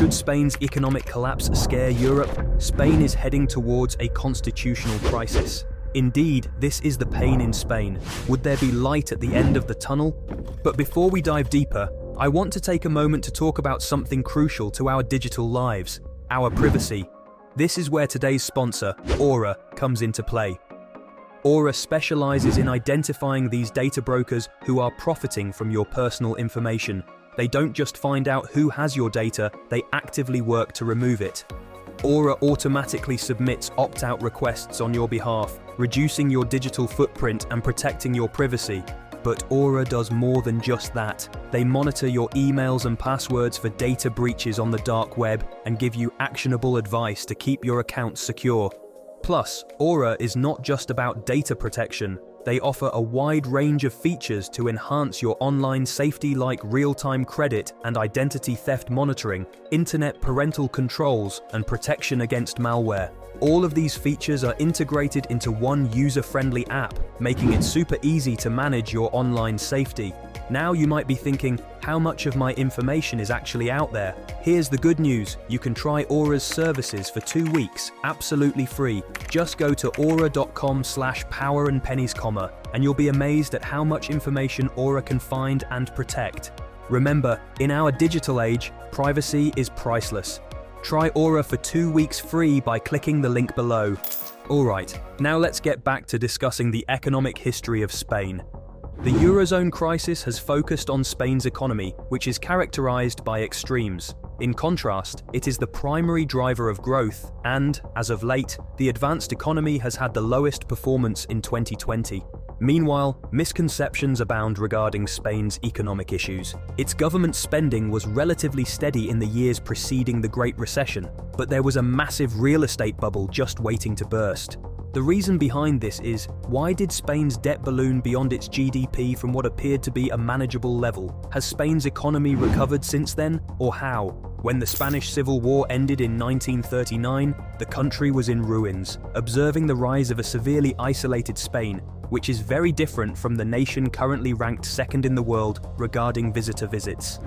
Should Spain's economic collapse scare Europe, Spain is heading towards a constitutional crisis. Indeed, this is the pain in Spain. Would there be light at the end of the tunnel? But before we dive deeper, I want to take a moment to talk about something crucial to our digital lives: our privacy. This is where today's sponsor, Aura, comes into play. Aura specializes in identifying these data brokers who are profiting from your personal information. They don't just find out who has your data, they actively work to remove it. Aura automatically submits opt-out requests on your behalf, reducing your digital footprint and protecting your privacy. But Aura does more than just that. They monitor your emails and passwords for data breaches on the dark web and give you actionable advice to keep your accounts secure. Plus, Aura is not just about data protection. They offer a wide range of features to enhance your online safety, like real-time credit and identity theft monitoring, internet parental controls, and protection against malware. All of these features are integrated into one user-friendly app, making it super easy to manage your online safety. Now you might be thinking, how much of my information is actually out there? Here's the good news: you can try Aura's services for 2 weeks, absolutely free. Just go to aura.com/powerandpennies, and you'll be amazed at how much information Aura can find and protect. Remember, in our digital age, privacy is priceless. Try Aura for 2 weeks free by clicking the link below. Alright, now let's get back to discussing the economic history of Spain. The Eurozone crisis has focused on Spain's economy, which is characterized by extremes. In contrast, it is the primary driver of growth, and, as of late, the advanced economy has had the lowest performance in 2020. Meanwhile, misconceptions abound regarding Spain's economic issues. Its government spending was relatively steady in the years preceding the Great Recession, but there was a massive real estate bubble just waiting to burst. The reason behind this is, why did Spain's debt balloon beyond its GDP from what appeared to be a manageable level? Has Spain's economy recovered since then, or how? When the Spanish Civil War ended in 1939, the country was in ruins, observing the rise of a severely isolated Spain, which is very different from the nation currently ranked second in the world regarding visitor visits.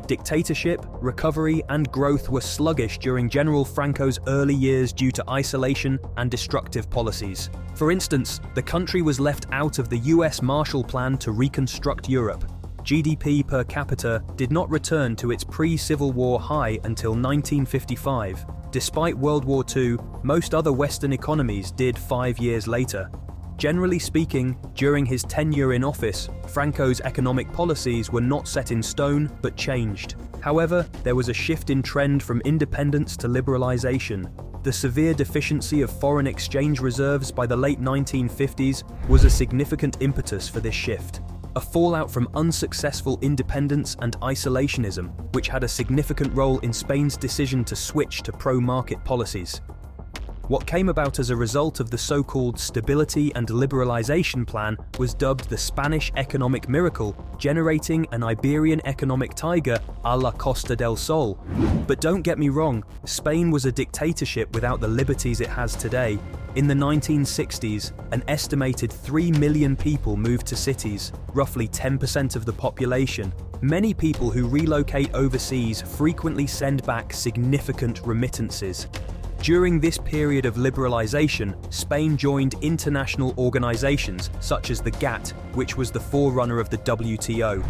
Dictatorship, recovery, and growth were sluggish during General Franco's early years due to isolation and destructive policies. For instance, the country was left out of the US Marshall Plan to reconstruct Europe. GDP per capita did not return to its pre-Civil War high until 1955. Despite World War II, most other Western economies did 5 years later. Generally speaking, during his tenure in office, Franco's economic policies were not set in stone but changed. However, there was a shift in trend from independence to liberalization. The severe deficiency of foreign exchange reserves by the late 1950s was a significant impetus for this shift. A fallout from unsuccessful independence and isolationism, which had a significant role in Spain's decision to switch to pro-market policies. What came about as a result of the so-called Stability and Liberalization Plan was dubbed the Spanish Economic Miracle, generating an Iberian economic tiger a la Costa del Sol. But don't get me wrong, Spain was a dictatorship without the liberties it has today. In the 1960s, an estimated 3 million people moved to cities, roughly 10% of the population. Many people who relocate overseas frequently send back significant remittances. During this period of liberalization, Spain joined international organizations such as the GATT, which was the forerunner of the WTO.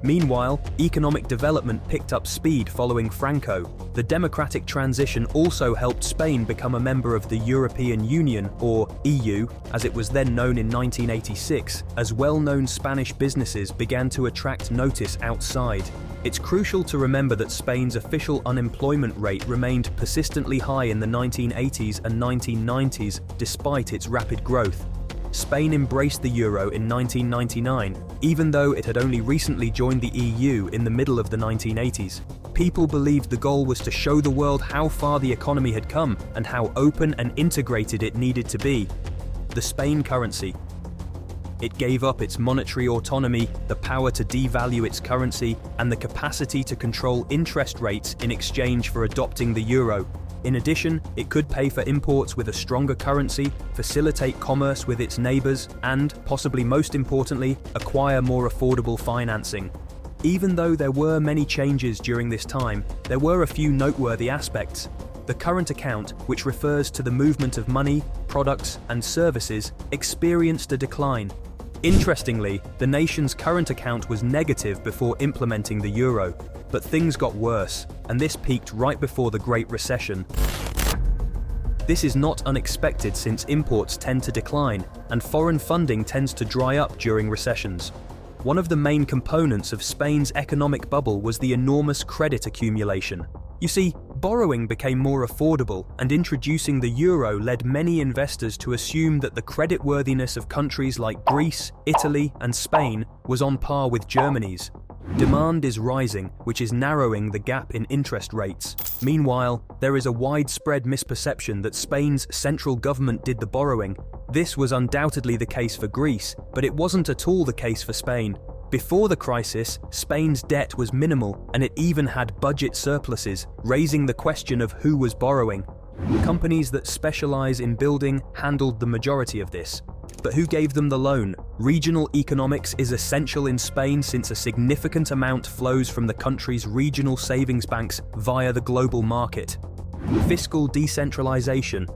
Meanwhile, economic development picked up speed following Franco. The democratic transition also helped Spain become a member of the European Union, or EU, as it was then known in 1986, as well-known Spanish businesses began to attract notice outside. It's crucial to remember that Spain's official unemployment rate remained persistently high in the 1980s and 1990s despite its rapid growth. Spain embraced the euro in 1999, even though it had only recently joined the EU in the middle of the 1980s. People believed the goal was to show the world how far the economy had come and how open and integrated it needed to be. The Spain currency. It gave up its monetary autonomy, the power to devalue its currency, and the capacity to control interest rates in exchange for adopting the euro. In addition, it could pay for imports with a stronger currency, facilitate commerce with its neighbors, and, possibly most importantly, acquire more affordable financing. Even though there were many changes during this time, there were a few noteworthy aspects. The current account, which refers to the movement of money, products, and services, experienced a decline. Interestingly, the nation's current account was negative before implementing the euro, but things got worse, and this peaked right before the Great Recession. This is not unexpected since imports tend to decline, and foreign funding tends to dry up during recessions. One of the main components of Spain's economic bubble was the enormous credit accumulation. You see, borrowing became more affordable, and introducing the euro led many investors to assume that the creditworthiness of countries like Greece, Italy, and Spain was on par with Germany's. Demand is rising, which is narrowing the gap in interest rates. Meanwhile, there is a widespread misperception that Spain's central government did the borrowing. This was undoubtedly the case for Greece, but it wasn't at all the case for Spain. Before the crisis, Spain's debt was minimal, and it even had budget surpluses, raising the question of who was borrowing. Companies that specialize in building handled the majority of this. But who gave them the loan? Regional economics is essential in Spain since a significant amount flows from the country's regional savings banks via the global market. Fiscal decentralization.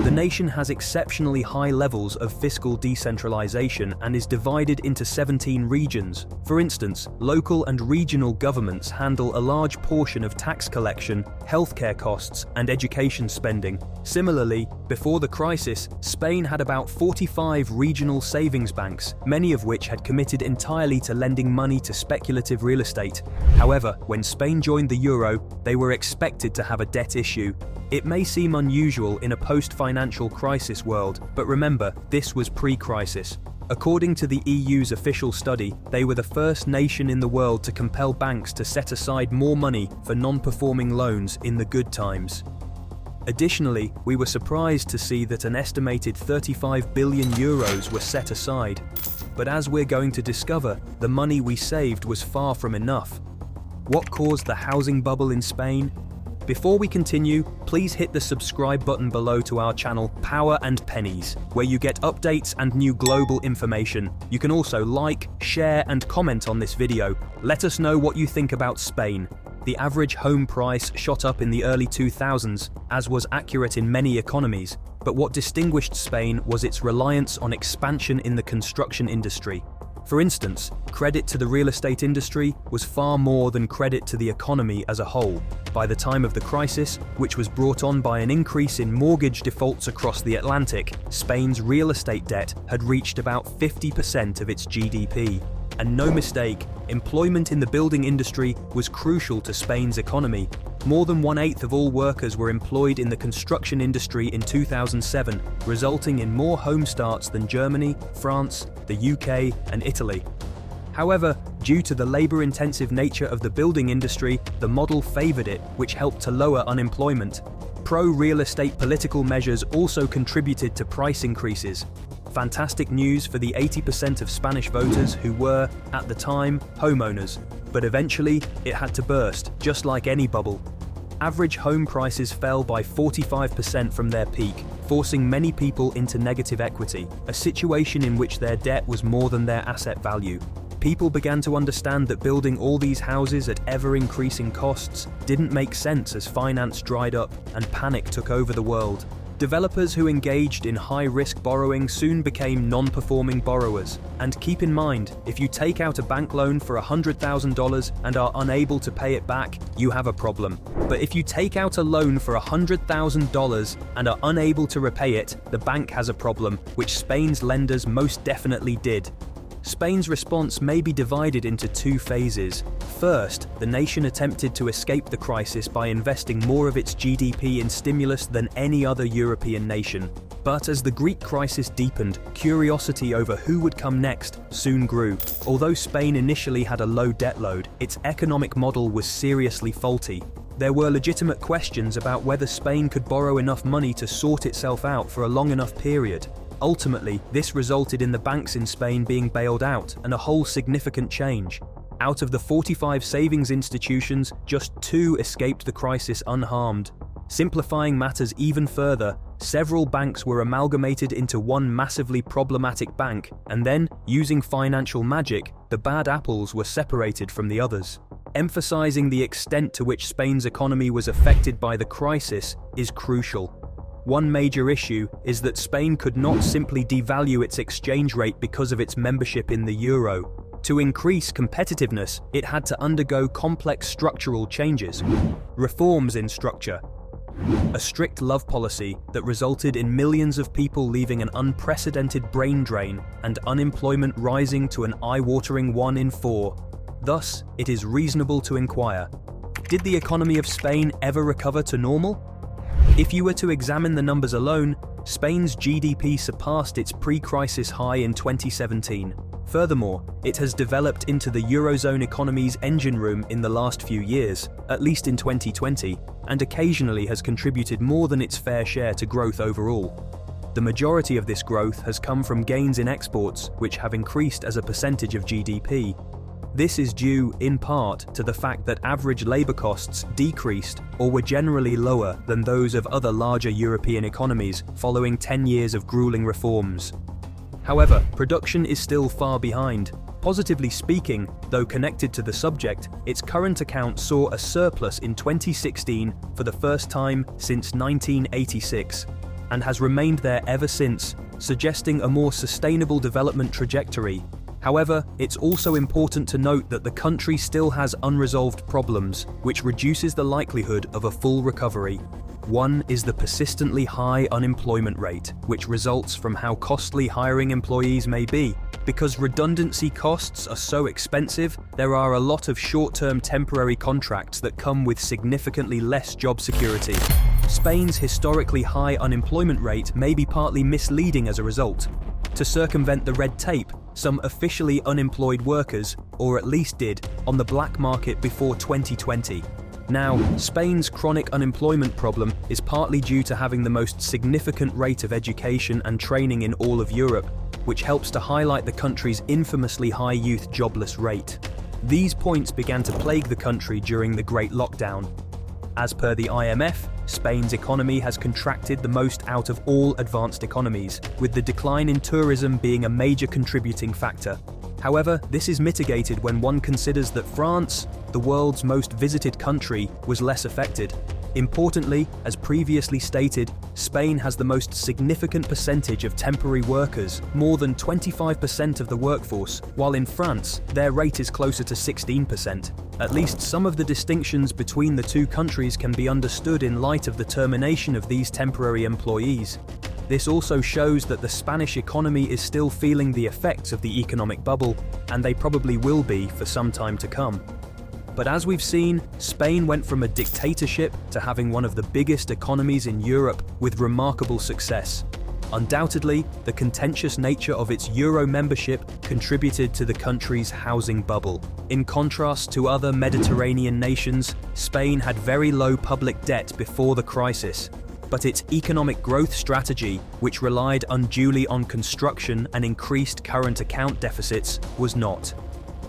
The nation has exceptionally high levels of fiscal decentralization and is divided into 17 regions. For instance, local and regional governments handle a large portion of tax collection, healthcare costs, and education spending. Similarly, before the crisis, Spain had about 45 regional savings banks, many of which had committed entirely to lending money to speculative real estate. However, when Spain joined the euro, they were expected to have a debt issue. It may seem unusual in a post-financial crisis world, but remember, this was pre-crisis. According to the EU's official study, they were the first nation in the world to compel banks to set aside more money for non-performing loans in the good times. Additionally, we were surprised to see that an estimated 35 billion euros were set aside. But as we're going to discover, the money we saved was far from enough. What caused the housing bubble in Spain? Before we continue, please hit the subscribe button below to our channel Power and Pennies, where you get updates and new global information. You can also like, share, and comment on this video. Let us know what you think about Spain. The average home price shot up in the early 2000s, as was accurate in many economies, but what distinguished Spain was its reliance on expansion in the construction industry. For instance, credit to the real estate industry was far more than credit to the economy as a whole. By the time of the crisis, which was brought on by an increase in mortgage defaults across the Atlantic, Spain's real estate debt had reached about 50% of its GDP. And no mistake, employment in the building industry was crucial to Spain's economy. More than 1/8 of all workers were employed in the construction industry in 2007, resulting in more home starts than Germany, France, the UK, and Italy. However, due to the labor-intensive nature of the building industry, the model favored it, which helped to lower unemployment. Pro-real estate political measures also contributed to price increases. Fantastic news for the 80% of Spanish voters who were, at the time, homeowners. But eventually, it had to burst, just like any bubble. Average home prices fell by 45% from their peak, forcing many people into negative equity, a situation in which their debt was more than their asset value. People began to understand that building all these houses at ever-increasing costs didn't make sense as finance dried up and panic took over the world. Developers who engaged in high-risk borrowing soon became non-performing borrowers. And keep in mind, if you take out a bank loan for $100,000 and are unable to pay it back, you have a problem. But if you take out a loan for $100,000 and are unable to repay it, the bank has a problem, which Spain's lenders most definitely did. Spain's response may be divided into two phases. First, the nation attempted to escape the crisis by investing more of its GDP in stimulus than any other European nation. But as the Greek crisis deepened, curiosity over who would come next soon grew. Although Spain initially had a low debt load, its economic model was seriously faulty. There were legitimate questions about whether Spain could borrow enough money to sort itself out for a long enough period. Ultimately, this resulted in the banks in Spain being bailed out and a whole significant change. Out of the 45 savings institutions, just 2 escaped the crisis unharmed. Simplifying matters even further, several banks were amalgamated into one massively problematic bank, and then, using financial magic, the bad apples were separated from the others. Emphasizing the extent to which Spain's economy was affected by the crisis is crucial. One major issue is that Spain could not simply devalue its exchange rate because of its membership in the euro. To increase competitiveness, it had to undergo complex structural changes. Reforms in structure. A strict love policy that resulted in millions of people leaving an unprecedented brain drain and unemployment rising to an eye-watering 1 in 4. Thus, it is reasonable to inquire, did the economy of Spain ever recover to normal? If you were to examine the numbers alone, Spain's GDP surpassed its pre-crisis high in 2017. Furthermore, it has developed into the Eurozone economy's engine room in the last few years, at least in 2020, and occasionally has contributed more than its fair share to growth overall. The majority of this growth has come from gains in exports, which have increased as a percentage of GDP. This is due, in part, to the fact that average labour costs decreased or were generally lower than those of other larger European economies following 10 years of grueling reforms. However, production is still far behind. Positively speaking, though connected to the subject, its current account saw a surplus in 2016 for the first time since 1986, and has remained there ever since, suggesting a more sustainable development trajectory. However, it's also important to note that the country still has unresolved problems, which reduces the likelihood of a full recovery. One is the persistently high unemployment rate, which results from how costly hiring employees may be. Because redundancy costs are so expensive, there are a lot of short-term temporary contracts that come with significantly less job security. Spain's historically high unemployment rate may be partly misleading as a result. To circumvent the red tape, some officially unemployed workers, or at least did, on the black market before 2020. Now, Spain's chronic unemployment problem is partly due to having the most significant rate of education and training in all of Europe, which helps to highlight the country's infamously high youth jobless rate. These points began to plague the country during the Great Lockdown. As per the IMF, Spain's economy has contracted the most out of all advanced economies, with the decline in tourism being a major contributing factor. However, this is mitigated when one considers that France, the world's most visited country, was less affected. Importantly, as previously stated, Spain has the most significant percentage of temporary workers, more than 25% of the workforce, while in France, their rate is closer to 16%. At least some of the distinctions between the two countries can be understood in light of the termination of these temporary employees. This also shows that the Spanish economy is still feeling the effects of the economic bubble, and they probably will be for some time to come. But as we've seen, Spain went from a dictatorship to having one of the biggest economies in Europe with remarkable success. Undoubtedly, the contentious nature of its Euro membership contributed to the country's housing bubble. In contrast to other Mediterranean nations, Spain had very low public debt before the crisis. But its economic growth strategy, which relied unduly on construction and increased current account deficits, was not.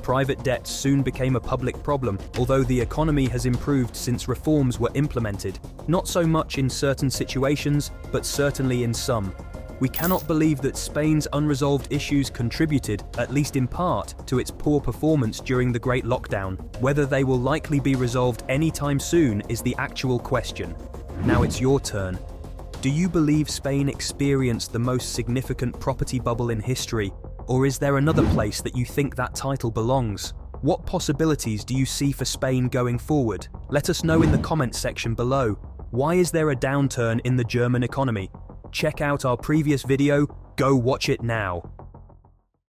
Private debt soon became a public problem, although the economy has improved since reforms were implemented. Not so much in certain situations, but certainly in some. We cannot believe that Spain's unresolved issues contributed, at least in part, to its poor performance during the Great Lockdown. Whether they will likely be resolved anytime soon is the actual question. Now it's your turn. Do you believe Spain experienced the most significant property bubble in history? Or is there another place that you think that title belongs? What possibilities do you see for Spain going forward? Let us know in the comments section below. Why is there a downturn in the German economy? Check out our previous video, go watch it now.